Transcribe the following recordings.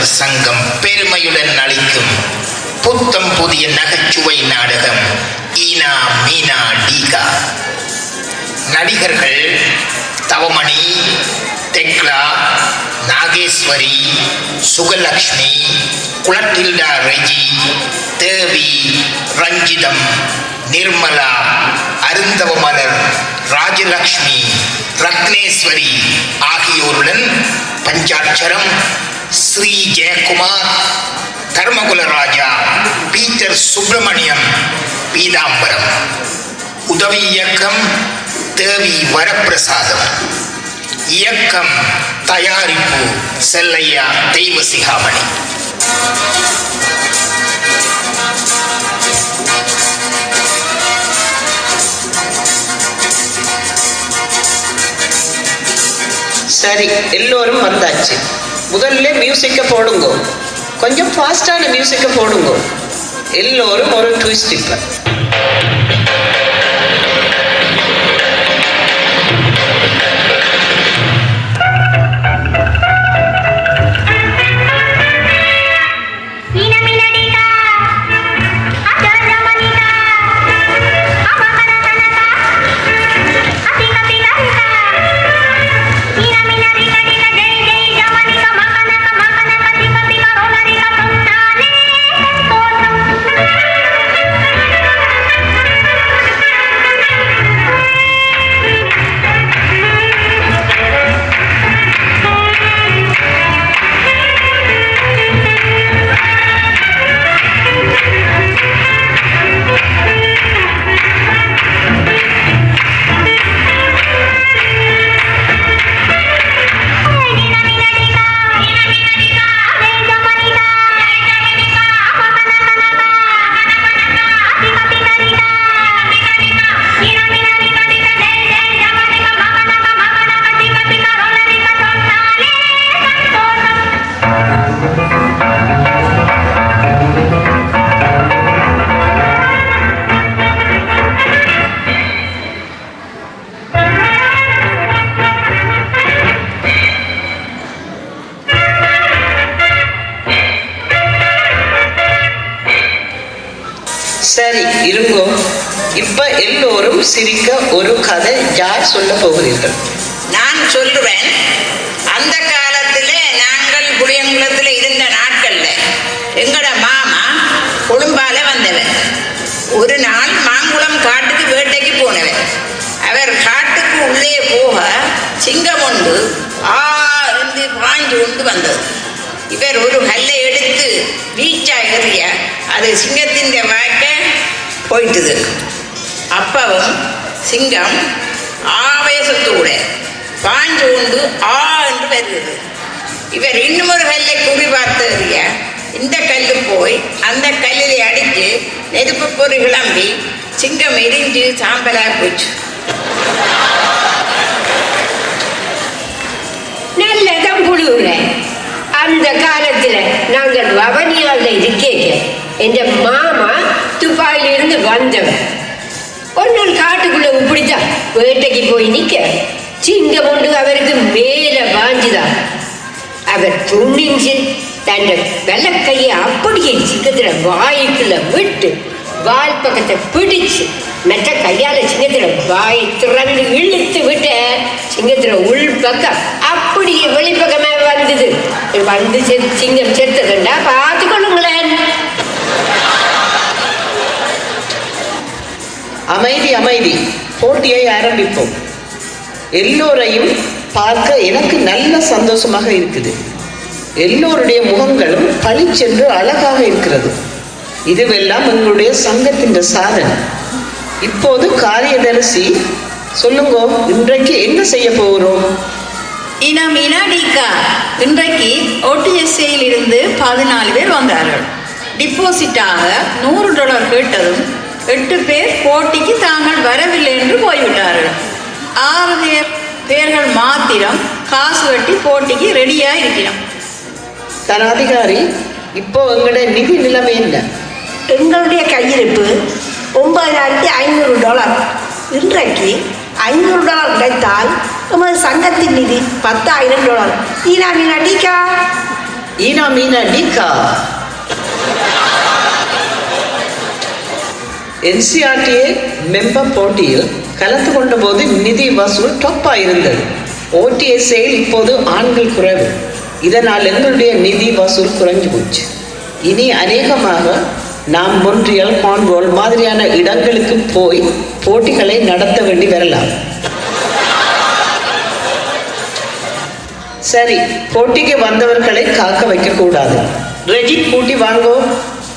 தமிழர் சங்கம் பெருமையுடன் அளிக்கும் புத்தம் புதிய நகைச்சுவை நாடகம் ஈனா மீனா டீகா. நடிகர்கள் தவமணி, தெக்லா, நாகேஸ்வரி, சுகலக்ஷ்மி, குலட்டில்டா ரெஜி, தேவி, ரஞ்சிதம், நிர்மலா, அருந்தவமலர், ராஜலக்ஷ்மி, ரத்னேஸ்வரி ஆகியோருடன் பஞ்சாட்சரம், ஸ்ரீ ஜெயக்குமார், தர்மகுலராஜா, பீட்டர் சுப்பிரமணியம், பீதாம்பரம். உதவி இயக்கம் தேவி வரப்பிரசாதம். இயக்கம் தயாரிப்பு செல்லையா தெய்வசிகாமணி. சரி, எல்லோரும் வந்தாச்சு. முதல்ல மியூசிக்க போடுங்க. கொஞ்சம் ஃபாஸ்டான மியூசிக்க போடுங்க. எல்லோரும் ஒரு ட்விஸ்ட். இப்ப சரி இருங்கோ. இப்ப எல்லோரும் சிரிக்க ஒரு கதை யார் சொல்ல போகிறீர்கள்? நான் சொல்லுவேன். அந்த காலத்திலே நாங்கள் புளியங்குளத்தில் இருந்த நாட்கள்ல எங்கட மாமா கொழும்பால வந்தவர். ஒரு நாள் மாங்குளம் காட்டுக்கு வேட்டைக்கு போனவர். அவர் காட்டுக்கு உள்ளே போக சிங்கம் ஒன்று என்று பாய்ந்து கொண்டு வந்தது. இவர் ஒரு கல்லை எடுத்து வீச்சா எறிய அது சிங்கத்தின் வாய்க்க போயிட்டுது. அப்பவும் சிங்கம் ஆவேசத்தோட பாய்ந்து கொண்டு என்று வருகிறது. இவர் இன்னும் ஒரு கல்லை குறி பார்த்து எறிய இந்த கல்லு போய் அந்த கல்லிலே அடித்து நெருப்பு பொறி கிளம்பி சிங்கம் எரிஞ்சு சாம்பலா போச்சு. நல்லதான் புழுவுறேன். அந்த காலத்துல நாங்கள் வவனியாவில் இருக்கேங்க. என்ற மாமா துப்பாயிலிருந்து வந்தவர். ஒரு நாள் காட்டுக்குள்ள இப்படித்தான் வேட்டைக்கு போய் நிக்க சிங்கம் ஒன்று அவருக்கு மேல வாஞ்சுதான். அவர் துணிஞ்சு தன் வெள்ளக்கையை அப்படியே சிங்கத்துல வாய்க்குள்ள விட்டு வால் பக்கத்தை பிடிச்சு மற்ற கையால சிங்கத்துல வாயை திறந்து இழுத்து விட்ட சிங்கத்துல உள் பக்கம் அப்படியே வெளிப்பக்கமே வந்தது. வந்து சிங்கம் செத்ததுண்டா பார்த்து கொள்ளுங்களேன். அமைதி அமைதி. போட்டியை ஆரம்பிப்போம். எல்லோரையும் பார்க்க எனக்கு நல்ல சந்தோஷமாக இருக்குது. எல்லோருடைய முகங்களும் பளிச்சென்று அழகாக இருக்கிறது. இதுவெல்லாம் எங்களுடைய சங்கத்தின் சாதனை. இப்போது காரியதரிசி சொல்லுங்க, இன்றைக்கு என்ன செய்ய போகிறோம்? ஈனா மீனா டீகா. இன்றைக்கு OTSAயில் இருந்து 14 பேர் வந்தார்கள். டிப்போசிட்டாக $100 கேட்டதும் 8 பேர் போட்டிக்கு தாங்கள் வரவில்லை என்று போய்விட்டார்கள். 6 பேர்கள் மாத்திரம் காசு கட்டி போட்டிக்கு ரெடியாக இருக்கிறோம். தனாதிகாரி, இப்போ எங்களுடைய நிதி நிலைமை என்ன? எங்களுடைய கையிருப்பு $9,500. இன்றைக்கு $500 கிடைத்தால் நமது சங்கத்தின் நிதி $10,000. ஈனா மீனா டீகா. ஈனா மீனா டிகா. NCRTA மெம்பர் போட்டியில் கலந்து கொண்ட போது நிதி வசூல் டாப்பாக இருந்தது. OTSAயில் இப்போது ஆண்கள் குறைவு. இதனால் எங்களுடைய நிதி வசூல் குறைஞ்சு போச்சு. இனி அநேகமாக நாம் மொன்றியல், கான்வோல் மாதிரியான இடங்களுக்கு போய் போட்டிகளை நடத்த வேண்டி வரலாம். சரி, போட்டிக்கு வந்தவர்களை காக்க வைக்கக்கூடாது. ரெஜி கூட்டி வாங்கோ.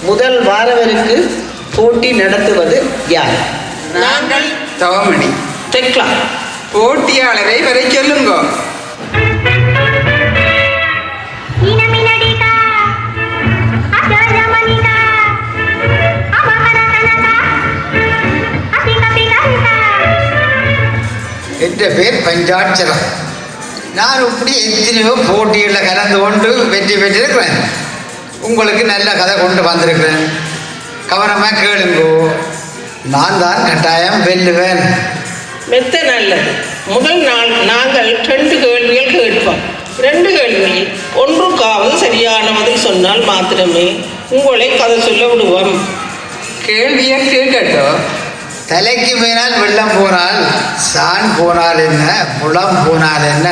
முதல் வாரவருக்கு போட்டி நடத்துவது யார்? நாங்கள் தவமணி. தெக்லா. போட்டியாளரை வரை சொல்லுங்க. என்ற பேர் பஞ்சாட்சரம். நான் இப்படி எத்தனையோ போட்டிகளில் கலந்து கொண்டு வெற்றி பெற்றிருக்கிறேன். உங்களுக்கு நல்ல கதை கொண்டு வந்திருக்கிறேன். கவனமாக கேளுங்கோ. நான் தான் கட்டாயம் வெல்லுவேன். மெத்த நல்லது. முதல் நாள் நாங்கள் 2 கேள்விகள் கேட்போம். 2 கேள்விகளில் ஒன்றுக்காவது சரியான பதில் சொன்னால் மாத்திரமே உங்களை கதை சொல்ல விடுவோம். கேள்வியை கேட்கட்டும். தலைக்கு மேனால் வெள்ளம் போனால் சான் போனால் என்ன, முளம் போனால் என்ன?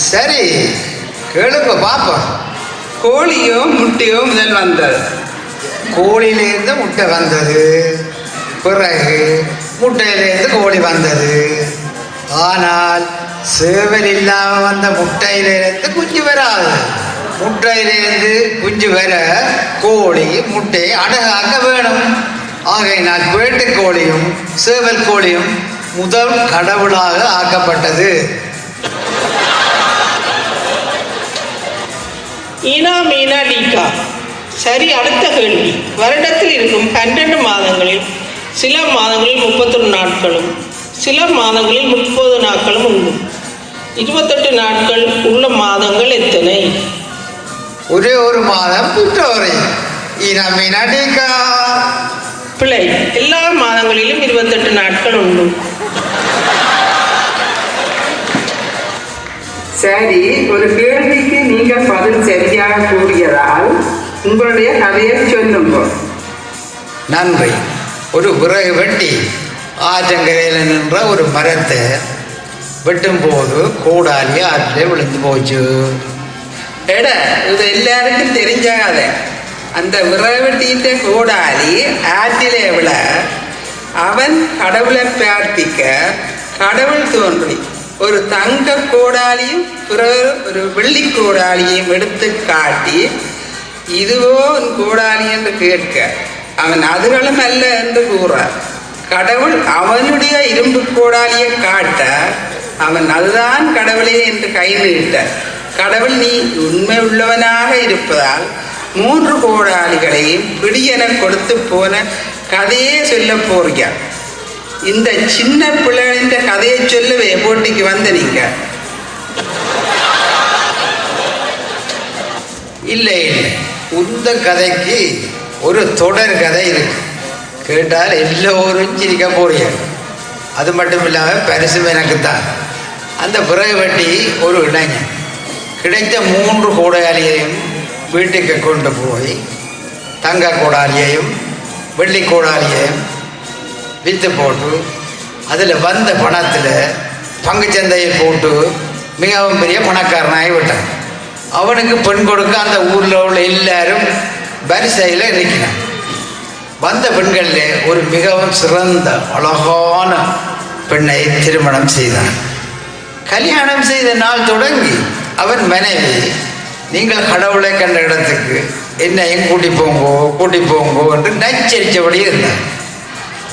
சரி, கேளுங்க பார்ப்போம். கோழியோ முட்டையோ முதல் வந்தது? கோழியிலேருந்து முட்டை வந்தது, பிறகு முட்டையிலேருந்து கோழி வந்தது. ஆனால் சேவல் இல்லாமல் வந்த முட்டையிலேருந்து குஞ்சு வராது. முட்டையிலேருந்து குஞ்சு வர கோழி முட்டையை அடகாக்க வேணும். ஆகையினால் வேட்டு கோழியும் சேவல் கோழியும் முதல் கடவுளாக ஆக்கப்பட்டது. ஈனா மீனா டீகா. சரி, அடுத்த கேள்வி. வருடத்தில் இருக்கும் 12 மாதங்களில் சில மாதங்களில் 31 நாட்களும் சில மாதங்களில் 30 நாட்களும் உண்டு. 28 நாட்கள் உள்ள மாதங்கள் எத்தனை? ஒரே ஒரு மாதம் பிப்ரவரி. ஈனா மீனா டீகா. பிழை. எல்லா மாதங்களிலும் 28 நாட்கள் உண்டு. சரி, ஒரு கேள்விக்கு நீங்க பதில் சரியாக கூறியதால் உங்களுடைய கதையை சொல்லுங்க. நன்றி. ஒரு விறகு வெட்டி ஆற்றங்கரையில் நின்ற ஒரு மரத்தை வெட்டும் போது கூடாலி ஆற்றிலே விழுந்து போச்சு. எட இது எல்லாருக்கும் தெரிஞ்ச கதை. அந்த விறவெட்டிட்ட கோடாலி ஆற்றிலே விழ அவன் கடவுளை பிரார்த்திக்க கடவுள் தோன்றி ஒரு தங்க கோடாலியும் பிறகு ஒரு வெள்ளி கோடாலியையும் எடுத்து காட்டி, இதுவோ உன் கோடாலி என்று கேட்க அவன் அதுகளும் அல்ல என்று கூறார். கடவுள் அவனுடைய இரும்பு கோடாலியை காட்ட அவன் அதுதான் கடவுளே என்று கை நீட்ட, கடவுள் நீ உண்மை உள்ளவனாக இருப்பதால் 3 கோடாலிகளையும் பிடியென கொடுத்து போன கதையே சொல்ல போறியா? இந்த சின்ன பிள்ளைகளின் கதையை சொல்லவே போட்டிக்கு வந்த நீங்க? இல்லை இல்லை, இந்த கதைக்கு ஒரு தொடர் கதை இருக்கு. கேட்டால் எல்லோரும் சிரிக்க போறீங்க. அது மட்டும் இல்லாமல் பரிசும் எனக்குத்தான். அந்த விறகு வெட்டி ஒரு இளைஞன் கிடைத்த 3 கோடாலியையும் வீட்டுக்கு கொண்டு போய் தங்க கோடாலியையும் வெள்ளி கோடாலியையும் விற்று போட்டு அதில் வந்த பணத்தில் பங்குச்சந்தையில் போட்டு மிகவும் பெரிய பணக்காரனாகி விட்டான். அவனுக்கு பெண் கொடுக்க அந்த ஊரில் உள்ள எல்லாரும் வரிசையில் நிற்கிறான். வந்த பெண்களில் ஒரு மிகவும் சிறந்த அழகான பெண்ணை திருமணம் செய்தான். கல்யாணம் செய்த நாள் தொடங்கி அவன் மனைவி, நீங்கள் கடவுளை கண்ட இடத்துக்கு என்னையும் கூட்டி போங்கோ என்று நச்சரித்தபடி இருந்தான்.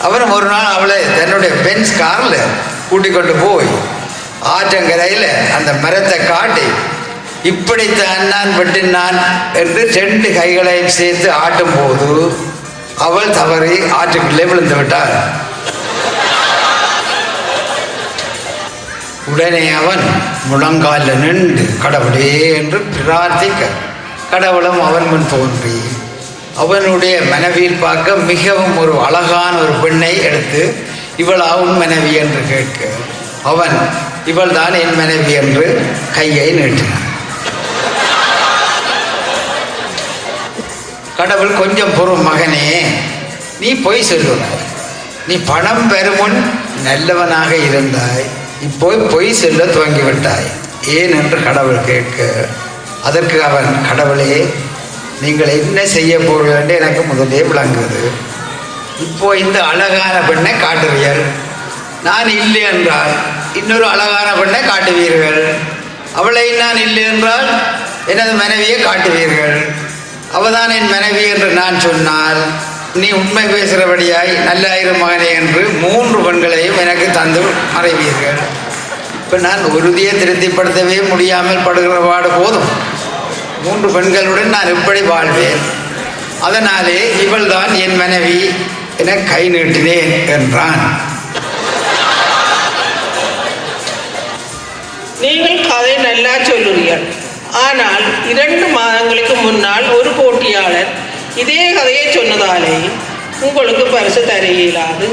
அவன் ஒரு நாள் அவளை தன்னுடைய பென்ஸ் காரில் கூட்டிக் கொண்டு போய் ஆற்றங்கரையில் அந்த மரத்தை காட்டி, இப்படித்தான் நான் வெட்டினான் என்று 2 கைகளையும் சேர்த்து ஆட்டும் போது அவள் தவறி ஆற்றுக்குள்ளே விழுந்து விட்டாள். உடனே அவன் முழங்காலில் நின்று கடவுளே என்று பிரார்த்திக்க, கடவுளும் அவன் முன் தோன்றி அவனுடைய மனைவியில் பார்க்க மிகவும் ஒரு அழகான ஒரு பெண்ணை எடுத்து, இவள் அவன் மனைவி என்று கேட்க, அவன் இவள் தான் என் மனைவி என்று கையை நீட்டினான். கடவுள் கொஞ்சம் பொறும் மகனே, நீ பொய் சொல்லுவாய். நீ பணம் பெறுமுன் நல்லவனாக இருந்தாய், இப்போ பொய் சொல்ல துவங்கிவிட்டாய் ஏன் என்று கடவுள் கேட்க, அதற்கு அவன், கடவுளே நீங்கள் என்ன செய்ய போகிறீர்கள் என்று எனக்கு முதலே விளங்குது. இப்போ இந்த அழகான பெண்ணை காட்டுவீர்கள், நான் இல்லை என்றால் இன்னொரு அழகான பெண்ணை காட்டுவீர்கள், அவளை நான் இல்லை என்றால் எனது மனைவியை காட்டுவீர்கள், அவதான் என் மனைவி என்று நான் சொன்னால் நீ உண்மை பேசுகிறபடியாய் நல்லாயிரம் மகனே என்று 3 பெண்களையும் எனக்கு தந்து மறைவீர்கள். இப்போ நான் உறுதியை திருப்திப்படுத்தவே முடியாமல் படுகிற பாடு போதும், 3 பெண்களுடன் நான் எப்படி வாழ்வேன், அதனாலே இவள் தான் என் மனைவி என கை நீட்டினேன் என்றான். நீங்கள் கதை நல்லா சொல்லுறீர்கள். ஆனால் 2 மாதங்களுக்கு முன்னால் ஒரு போட்டியாளர் இதே கதையை சொன்னதாலே உங்களுக்கு பரிசு தர இயலாது.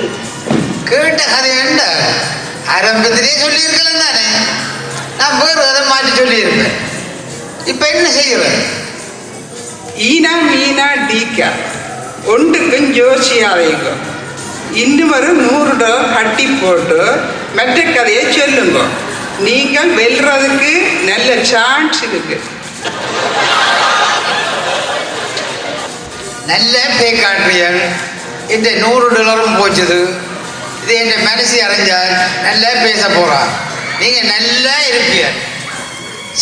கேட்ட கதை என்ன ஆரம்பத்திலே சொல்லியிருக்கலாம் தானே, நான் வேறு அதை மாற்றி சொல்லியிருப்பேன். இப்போ என்ன செய்கிறேன்? ஈனா மீனா டீக்கா ஒன்றுக்கும் ஜோசியாதீங்க. இன்னும் ஒரு $100 கட்டி போட்டு மற்ற கதையை சொல்லுங்க. நீங்கள் வெல்றதுக்கு நல்ல சான்ஸ் இருக்கு. நல்ல பே காட்டுறீர்கள். இந்த $100 போச்சுது. இது என் மனசு அடைஞ்சால் நல்லா பேச போகிறான். நீங்கள் நல்லா இருப்பீர்கள்.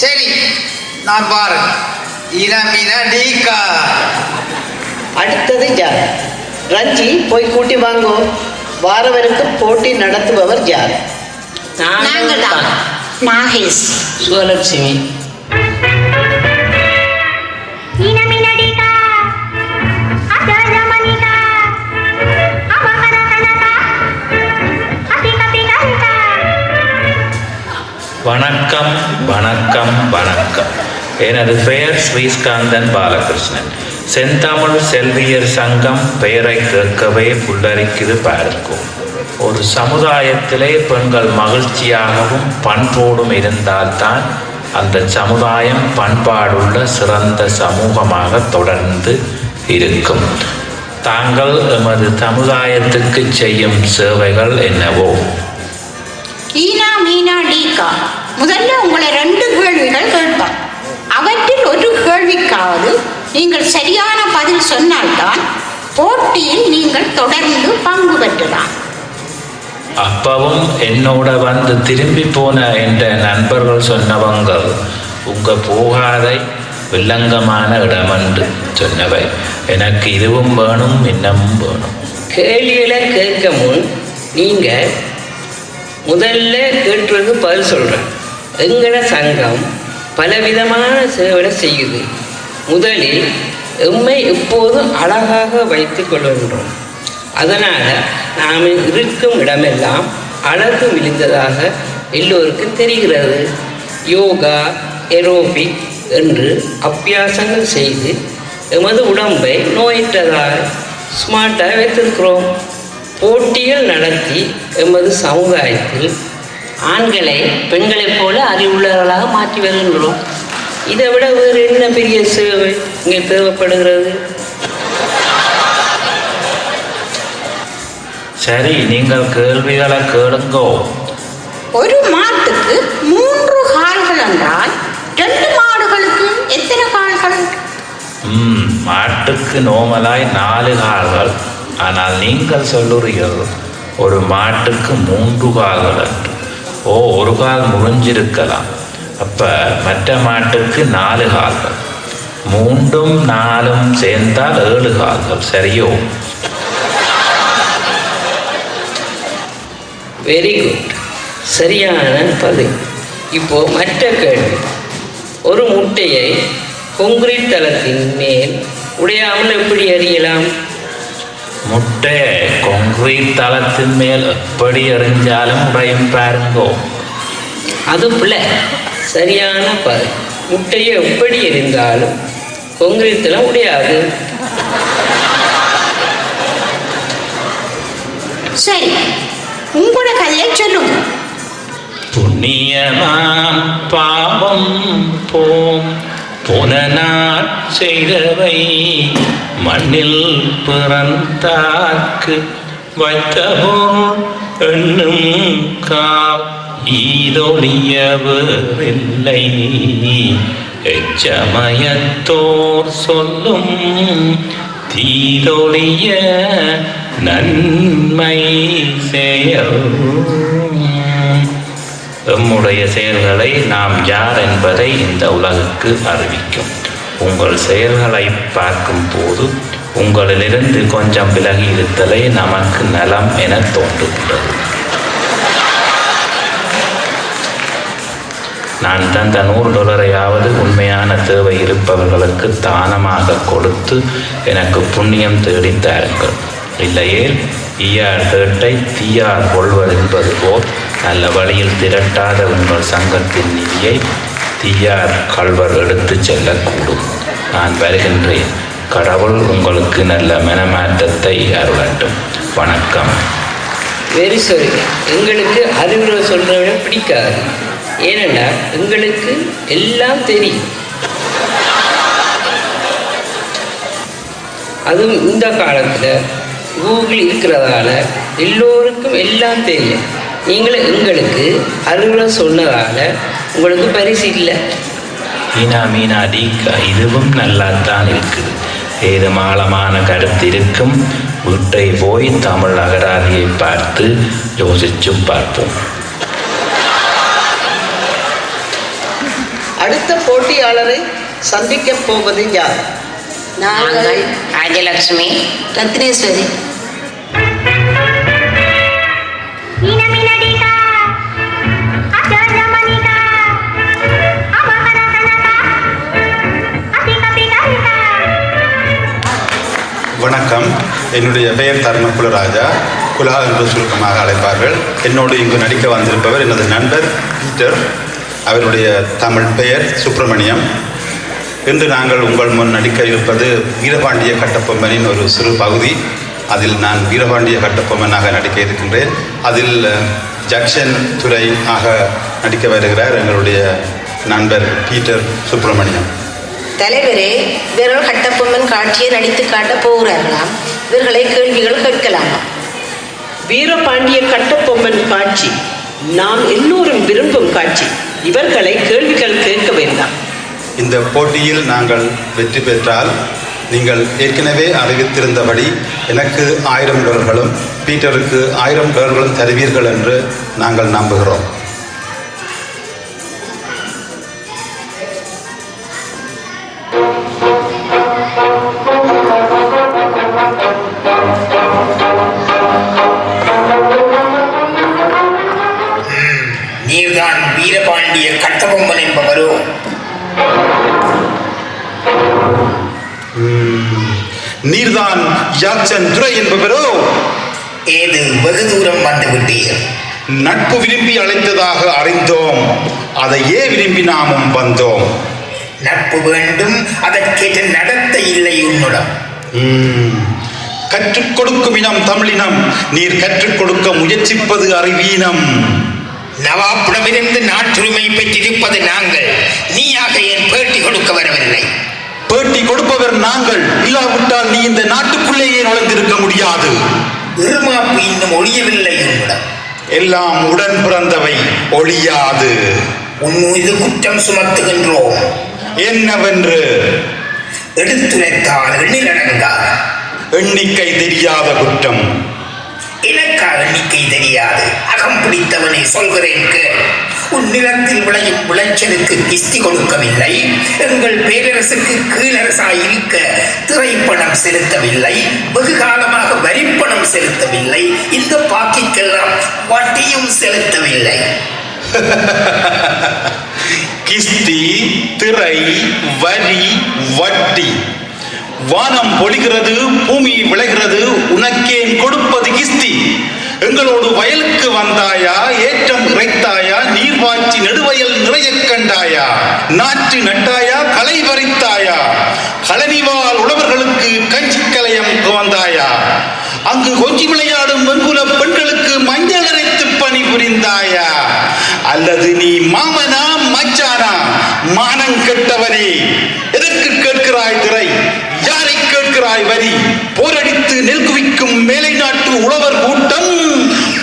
சரி, நான் பாருங்க. ஈனா மீனா டீக்கா. அடுத்தது யார்? ரஞ்சி, போய் கூட்டி வாங்கோ. வாரவருக்கு போட்டி நடத்துபவர் யார்? நாங்கள் தான். நாகேஷ். சுவலட்சுமி. வணக்கம் வணக்கம் வணக்கம். எனது பெயர் ஸ்ரீஸ்காந்தன் பாலகிருஷ்ணன். செந்தமிழ் செல்வியர் சங்கம் பெயரை கேட்கவே புல்லரிக்குது பாருக்கும். ஒரு சமுதாயத்திலே பெண்கள் மகிழ்ச்சியாகவும் பண்போடும் இருந்தால்தான் அந்த சமுதாயம் பண்பாடுள்ள சிறந்த சமூகமாக தொடர்ந்து இருக்கும். தாங்கள் எமது சமுதாயத்துக்கு செய்யும் சேவைகள் என்னவோ? ஈனா மீனா டீக்கா, முதல்ல உங்களை 2 கேள்விகள் கேட்பார். அவற்றில் ஒரு கேள்விக்காவது நீங்கள் சரியான பதில் சொன்னால்தான் போட்டியில் நீங்கள் தொடர்ந்து பங்கு பெற்றலாம். அப்பவும் என்னோட வந்து திரும்பி போன என்ற நண்பர்கள் சொன்னவங்க உங்க போகாதை வில்லங்கமான இடமென்று சொன்னவை. எனக்கு இதுவும் வேணும், இன்னமும் வேணும். கேள்விகளை கேட்க முன் நீங்கள் முதல்ல கேட்டுறது பதில் சொல்கிறேன். எங்களோட சங்கம் பலவிதமான சேவை செய்யுது. முதலில் எம்மை எப்போதும் அழகாக வைத்து கொள்கின்றோம். அதனால் நாம் இருக்கும் இடமெல்லாம் அழகு விழுந்ததாக எல்லோருக்கும் தெரிகிறது. யோகா, ஏரோபிக் என்று அபியாசங்கள் செய்து எமது உடம்பை நோயற்றதாக ஸ்மார்ட்டாக வைத்திருக்கிறோம். போட்டிகள் நடத்தி எமது சமுதாயத்தில் ஆண்களை பெண்களைப் போல அறிவுள்ளவர்களாக மாற்றி வருகின்றோம். இதை விட வேறு என்ன பெரிய சேவை இங்கே தேவைப்படுகிறது? சரி, நீங்கள் கேள்விகளை கேளுங்கோ. ஒரு மாட்டுக்கு 3 கால்கள் என்றால் 2 மாடுகளுக்கு எத்தனை கால்கள்? மாட்டுக்கு நோமலாய் 4 கால்கள். ஆனால் நீங்கள் சொல்லுறீர்கள் ஒரு மாட்டுக்கு 3 கால்கள் என்று. ஒரு கால் முறிஞ்சிருக்கலாம். அப்போ மற்ற மாட்டுக்கு 4 கால்கள். 3ம் 4ம் சேர்ந்தால் 7 கால்கள். சரியோ? வெரி குட், சரியான பதில். இப்போ மற்ற கேள்வி. ஒரு முட்டையை கொங்கிரீட் தளத்தின் மேல் உடையாமல் எப்படி அறியலாம்? முட்டை கொங்கிரீட் தளத்தின் மேல் எப்படி எறிஞ்சாலும் உடையும் பாருங்கோ. அது பிள்ளை. சரியான பதில். முட்டையை எப்படி எறிந்தாலும் கொங்கிரீட் தளம் உடையாது. சரி, உங்களோட கதையை சொல்லுங்க. புண்ணியமாம் பாவம் போம் போன நாள் செய்தவை மண்ணில் பிறந்தாக்கு வைத்தபோல் எண்ணும் ஈதொழியவரில்லை எச்சமயத்தோர் சொல்லும் தீதொழிய நன்மை செயல். எம்முடைய செயல்களை நாம் யார் என்பதை இந்த உலகுக்கு அறிவிக்கும். உங்கள் செயல்களை பார்க்கும் போது உங்களிலிருந்து கொஞ்சம் விலகி இருத்தலே நமக்கு நலம் என தோன்றுகிறது. நான் தந்த $100 உண்மையான தேவை இருப்பவர்களுக்கு தானமாக கொடுத்து எனக்கு புண்ணியம் தேடித் தாருங்கள். இல்லையே ஈயார் தேட்டை தீயார் கொள்வதென்பது போல் நல்ல வழியில் திரட்டாத உங்கள் சங்கத்தின் நிதியை தீயார் கள்வர் எடுத்துச் செல்லக்கூடும். நான் வருகின்றேன். கடவுள் உங்களுக்கு நல்ல மனமாற்றத்தை அருளட்டும். வணக்கம். வெரி சாரி, எங்களுக்கு அறிவுரை சொல்றத பிடிக்காது. ஏனென்னா எங்களுக்கு எல்லாம் தெரியும். அதுவும் இந்த காலத்தில் கூகுள் இருக்கிறதால எல்லோருக்கும் எல்லாம் தெரியும். நீங்களும் எங்களுக்கு அறிவுரை சொன்னதால உங்களுக்கு பரிசு இல்லை. மீனா டீக்கா, இதுவும் நல்லாத்தான் இருக்குது. ஏதும் ஆழமான கருத்து இருக்கும். வீட்டை போய் தமிழ் அகராதியை பார்த்து யோசிச்சு பார்ப்போம். அடுத்த போட்டியாளரை சந்திக்க போவது யார்? நாங்கள் ராஜலட்சுமி, ரத்னேஸ்வரி. வணக்கம். என்னுடைய பெயர் தர்மகுல ராஜா. குலா என்று சுருக்கமாக அழைப்பார்கள். என்னோடு இங்கு நடிக்க வந்திருப்பவர் எனது நண்பர் பீட்டர். அவருடைய தமிழ் பெயர் சுப்பிரமணியம். இன்று நாங்கள் உங்கள் முன் நடிக்க இருப்பது வீரபாண்டிய கட்டபொம்மனின் ஒரு சிறு பகுதி. அதில் நான் வீரபாண்டிய கட்டபொம்மனாக நடிக்க இருக்கின்றேன். அதில் ஜக்ஷன் துறை ஆக நடிக்க வருகிறார் எங்களுடைய நண்பர் பீட்டர் சுப்பிரமணியம். தலைவரே, இவர்கள் கட்டபொம்மன் காட்சியை நடித்து காட்டப் போகிறார்களாம். இவர்களை கேள்விகள் கேட்கலாமா? வீரபாண்டிய கட்டபொம்மன் காட்சி நாம் எல்லோரும் விரும்பும் காட்சி. இவர்களை கேள்விகள் கேட்க வேண்டாம். இந்த போட்டியில் நாங்கள் வெற்றி பெற்றால் நீங்கள் ஏற்கனவே அறிவித்திருந்தபடி எனக்கு $1000 பீட்டருக்கு $1000 தருவீர்கள் என்று நாங்கள் நம்புகிறோம். நீர்தான் வீரபாண்டிய கட்டபொம்மன் என்பவரோ? நீர்தான் ஜாக்சன் துரை என்பவரோ? ஏது வெகு தூரம் வந்து விட்டீர்கள். நட்பு விரும்பி அழைத்ததாக அறிந்தோம். அதையே விரும்பி நாமும் வந்தோம். நட்பு வேண்டும், அதற்கேற்ற நடத்தை இல்லை உன்னுடன். கற்றுக் கொடுக்கும் இனம் தமிழினம். நீர் கற்றுக் கொடுக்க முயற்சிப்பது அறிவீனம். நவாப்புடமிருந்து நாட்டுரிமை பெற்றிருப்பது நாங்கள். நீயாக என் பேட்டி கொடுக்க வரவில்லை. பேட்டி கொடுப்பவர் நாங்கள். இல்லாவிட்டால் நீ இந்த நாட்டுக்குள்ளேயே நுழைந்திருக்க முடியாது. இருமாப்பு இன்னும் ஒழியவில்லை உன்னுடன். எல்லாம் உடன் பிறந்தவை, ஒழியாது. உன் மீது குற்றம் சுமத்துகின்றோம். என்னவென்று? எடுத்துரைத்தால் எண்ணிலடங்கா. எண்ணிக்கை தெரியாத குற்றம். எனக்கா எண்ணிக்கை தெரியாது? அகம் பிடித்தவனை சொல்கிறேன் கேள். உன் நிலத்தில் விளையும் விளைச்சலுக்கு கிஸ்தி கொடுக்கவில்லை. எங்கள் பேரரசுக்கு கீழரசாய் இருக்க திரைப்பணம் செலுத்தவில்லை. வெகு காலமாக வரிப்பணம் செலுத்தவில்லை. இந்த பாக்கிக்கெல்லாம் வட்டியும் செலுத்தவில்லை. கிஸ்தி, திரை, வரி, வட்டி. வானம் பொழிகிறது, பூமி விளைகிறது, உனக்கேன் கொடுப்பது கிஸ்தி? எங்களோடு வயலுக்கு வந்தாயா? ஏற்றம் இறைத்தாயா? நீர்வாய்ச்சி நெடுவயல் நிறைய கண்டாயா? நாற்று நட்டாயா? களை பறித்தாயா? களனிவால் உழவர்களுக்கு கஞ்சி கலையம் வந்தாயா? அங்கு கொஞ்சி விளையாடும் வெண்குல பெண்களுக்கு மஞ்சள் அரைத்து பணி புரிந்தாயா? அல்லது நீ மாமனா மச்சானா? மானம் கெட்டவனே, எதற்கு கேட்கிறாய் திரை? யாரை கேட்கிறாய் வரி? போரடித்து நெல் குவிக்கும் மேலை நாட்டு உழவர் கூட்டம்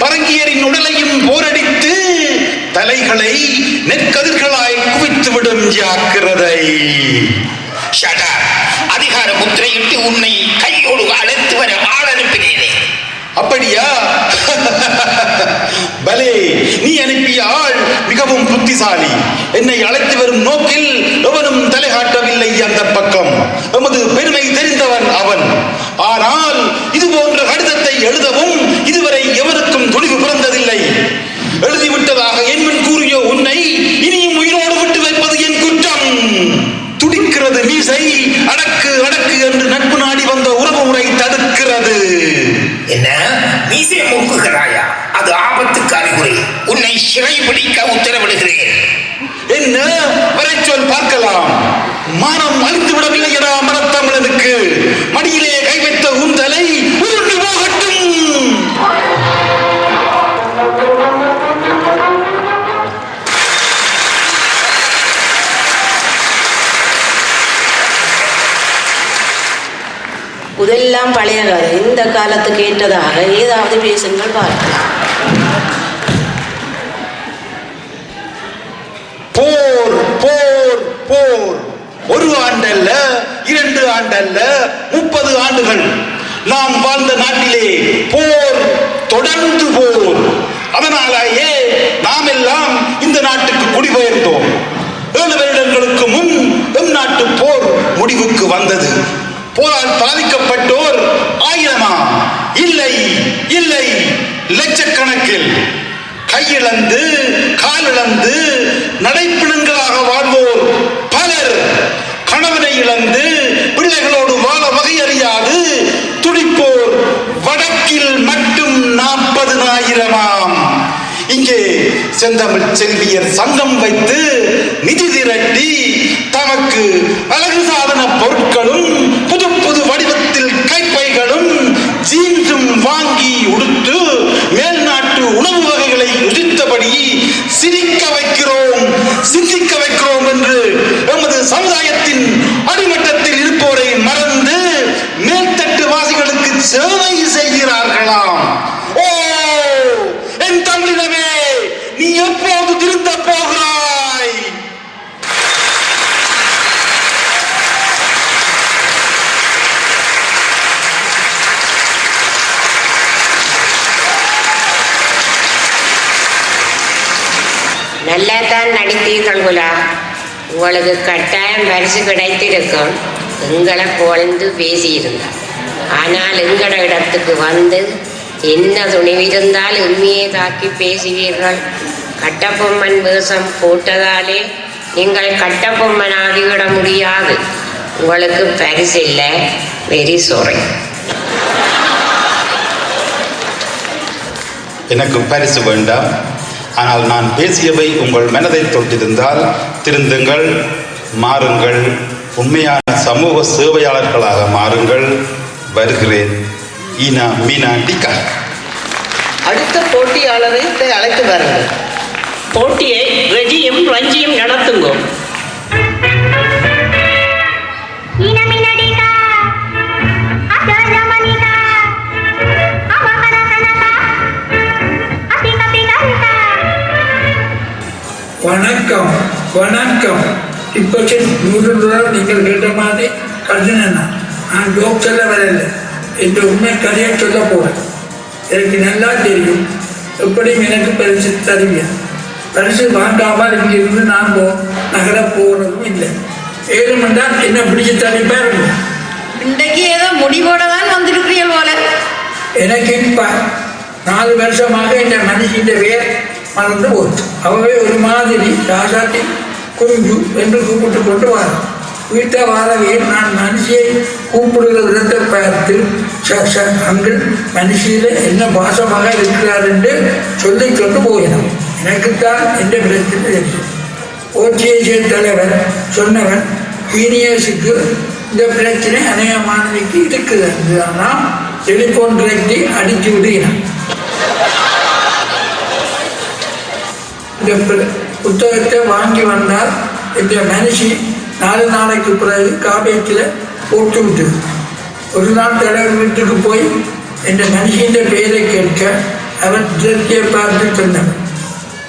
பரங்கியரின் உடலையும் போரடித்து தலைகளை நெற்கதிர்களாய் குவித்துவிடும். ஜாக்கிரதை. அதிகார முத்திரையிட்டு உன்னை கையோடு அழைத்து வர ஆள் அனுப்பினேனே. அப்படியா? பலே, நீ அனுப்பிய ஆள் மிகவும் புத்திசாலி. என்னை அழைத்து வரும் நோக்கில் எவனும் தலை காட்டவில்லை அந்த பக்கம். எமது பெருமை தெரிந்தவன் அவன். ஆனால் இது போன்ற கடிதத்தை எழுதவும் இதுவரை எவருக்கும் துணிவு பிறந்ததில்லை. எழுதிவிட்டதாக என் முன் கூறிய உன்னை இனியும் உயிரோடு விட்டு வைப்பது என் குற்றம். துடிக்கிறது மீசை, அடக்கு அடக்கு என்று நட்பு நாடி வந்த உறவு முறை தடுக்கிறது. என்ன மீசை மூக்குகிறாயா? அது ஆபத்துக்கு அறிகுறி. உன்னை சிறை பிடிக்க உத்தரவிடுகிறேன். என்ன வரை சொல் பார்க்கலாம். மானம் அழித்து விடவில்லையடா மரத்தமிழனுக்கு. மடியிலே கை வைத்த உந்தலை உருண்டு போகட்டும். இதெல்லாம் பழைய கதை. இந்த காலத்துக்கு ஏற்றதாக ஏதாவது பேசுங்கள் பார்க்கலாம். போர் போர் போர். 1 ஆண்டல்ல, 2 ஆண்டல்ல, 30 ஆண்டுகள் நாம் வாழ்ந்த நாட்டிலே போர், தொடர்ந்து போர். அதனாலேயே நாம் எல்லாம் இந்த நாட்டுக்கு குடிபெயர்ந்தோம். 7 வருடங்களுக்கு முன் நம் நாட்டு போர் முடிவுக்கு வந்தது. போரால் பாதிக்கப்பட்டோர் 1000 இல்லை இல்லை, லட்சக்கணக்கில். கையிழந்து காலிழந்து நடைப்பிணங்களாக வாழ்வோர் பலர். கணவனை இழந்து பிள்ளைகளோடு வாழ வகை அறியாது துடிப்போர் வடக்கில் மட்டும் 40,000. இங்கே செந்தமிழ் செல்வியர் சங்கம் வைத்து நிதி திரட்டி தமக்கு அழகு சாதன பொருட்களும் புது புது வடிவத்தில் கைப்பைகளும் ஜீன்ஸும் வாங்கி உடுத்து மேல் நாட்டு உணவு வகைகளை ருசித்தபடி சிரிக்க வைக்கிறோம், சிந்திக்க வைக்கிறோம் என்று எமது சமுதாயத்தின் அடிமட்டத்தில் இருப்போரை மறந்து மேல்தட்டு வாசிகளுக்கு சேவை செய்கிறார்களாம். ஓ என் தமிழினமே, நீ எப்போது திருந்த போகிறாய்? நல்லா தான் நடித்தீர்கள் குலா. உங்களுக்கு கட்டாயம் பரிசு கிடைத்திருக்கும். எங்களை புகழ்ந்து பேசியிருந்தார். ஆனால் எங்கள இடத்துக்கு வந்து என்ன துணிவிருந்தால் உண்மையை தாக்கி பேசுவீர்கள். கட்டபொம்மன் வேஷம் போட்டதாலே நீங்கள் கட்டபொம்மன் ஆகிவிட முடியாது. உங்களுக்கு பரிசு இல்லை. Very sorry. எனக்கு பரிசு வேண்டாம். ஆனால் நான் பேசியவை உங்கள் மனதை தொட்டிருந்தால் திருந்துங்கள், மாறுங்கள், உண்மையான சமூக சேவையாளர்களாக மாறுங்கள். வருகிறேன். ஈனா மீனா டிகா. அடுத்த போட்டியாளரை அழைத்து வாருங்கள். போட்டியை ரெஜியும் ரஞ்சியும் நடத்துங்க. வணக்கம் வணக்கம். இப்போ $100 நீங்கள் கேட்ட மாதிரி கருதுனா நான் ஜோக் சொல்ல வரல. என்ற உண்மை கதையை சொல்ல போகிறேன். எனக்கு நல்லா தெரியும் எப்படியும் எனக்கு பரிசு தருவீங்க. பரிசு வாங்காமல் இங்கிருந்து நான் நகர போகிறதும் இல்லை. ஏழுமென்றால் என்ன பிடிச்சி தனிப்பா இருக்கும். இன்றைக்கு ஏதோ முடிவோட தான் வந்திருக்கிறீர்கள் போல. எனக்கு இப்போ 4 வருஷமாக இந்த மனுஷின் பேர் மறந்து போச்சு. அவவே ஒரு மாதிரி ராசாத்தி குஞ்சு என்று கூப்பிட்டு கொண்டு வர வீட்டை வாரவே நான் மனுஷியை கூப்பிடுகிற விதத்தை பார்த்து அங்கள் மனுஷியில் என்ன பாசமாக இருக்கிறார் என்று சொல்லி கொண்டு போயினான். எனக்குத்தான் எந்த பிரச்சனை தெரியும். ஓடிஎஸ்ஏ தலைவர் சொன்னவன் ஈனியஸுக்கு இந்த பிரச்சனை அநேகமானவைக்கு இருக்குது. ஆனால் டெலிஃபோன் டிரெக்டி அடித்து விடுகிறான். இந்த புத்தகத்தை வாங்கி வந்தால் இந்த மனுஷி 4 நாளைக்கு பிறகு காபேட்டில் போட்டு விட்டு ஒரு நாள் தலைவர் வீட்டுக்கு போய் இந்த மனுஷின் பெயரை கேட்க அவன் இதற்கே பார்த்து சொன்னவன்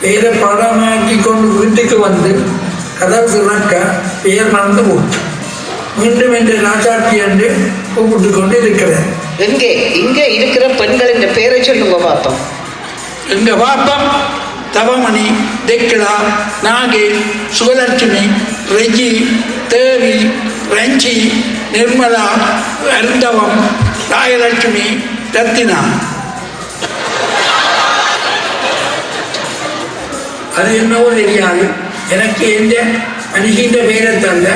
பெயரை படமாக்கி கொண்டு வீட்டுக்கு வந்து கதவு திறக்க பெயர் மறந்து போட்டு மீண்டும் இந்த ராஜாத்தி என்று கூப்பிட்டு கொண்டு இருக்கிறார். இங்கே இருக்கிற பெண்களின் பேரை சொல்லுங்க பாப்பம். எங்க பாப்பம் தவமணி, தெக்கிலா, நாகே, சுகலட்சுமி, ரெஜி, தேவி, ரஞ்சி, நிர்மலா, அருந்தவம், ராயலட்சுமி, ரத்தினா. அது என்னவோ தெரியாது. எனக்கு எந்த மனுஷின் பேரை தந்த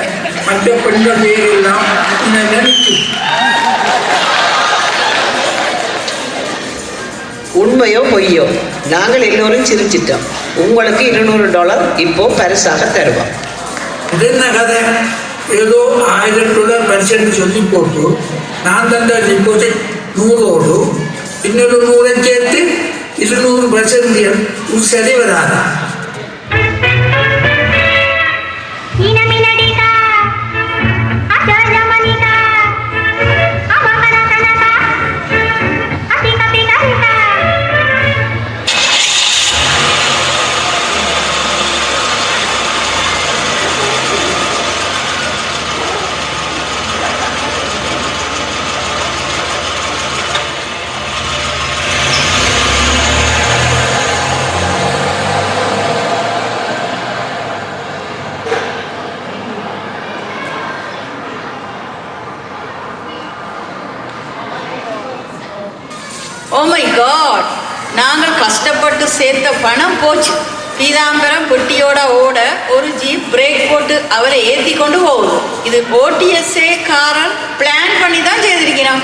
மற்ற பெண்கள் பேரெல்லாம் நினைச்சு. உண்மையோ பொய்யோ நாங்கள் எல்லோரும் சிரிச்சிட்டோம். உங்களுக்கு $200 இப்போ பரிசாக தருவோம். இது என்ன கதை? ஏதோ $1000 பரிசு சொல்லி போட்டு நான் தந்த டிபாசிட் 100ஓடு இன்னொரு 100 சேர்த்து 200% சரி வராதா? ஓ மை காட், நாங்கள் கஷ்டப்பட்டு சேர்த்த பணம் போச்சு. பீதாம்பரம் பெட்டியோட ஓட ஒரு ஜீப் பிரேக் போட்டு அவரை ஏற்றி கொண்டு போகுது. இது ஓடிஎஸ்ஏ காரன் பிளான் பண்ணி தான் செய்திருக்கிறோம்.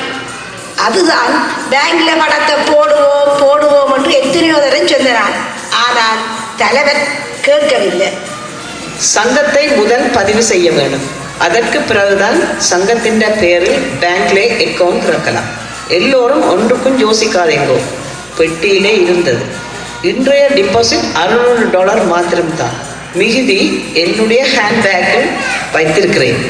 அதுதான் பேங்க்ல பணத்தை போடுவோம் என்று எத்தனையோ தரம் சொன்னான். ஆனால் தலைவர் கேட்கவில்லை. சங்கத்தை முதல் பதிவு செய்ய வேண்டும். அதற்கு பிறகுதான் சங்கத்தின் பேரில் பேங்க்ல அக்கவுண்ட் திறக்கலாம். எல்லோரும் ஒன்றுக்கும் யோசிக்காதேங்கோ. பெட்டியிலே இருந்தது. இன்றைய டிபாசிட் $600 மாத்திரம்தான். மிகுதி என்னுடைய ஹேண்ட்பேக்கில் வைத்திருக்கிறேன்.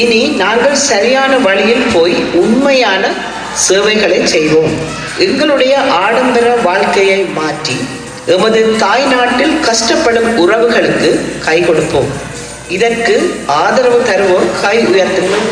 இனி நாங்கள் சரியான வழியில் போய் உண்மையான சேவைகளை செய்வோம். எங்களுடைய ஆடம்பர வாழ்க்கையை மாற்றி எமது தாய் நாட்டில் கஷ்டப்படும் உறவுகளுக்கு கை கொடுப்போம். இதற்கு ஆதரவு தருவோர் கை உயர்த்துங்கள்.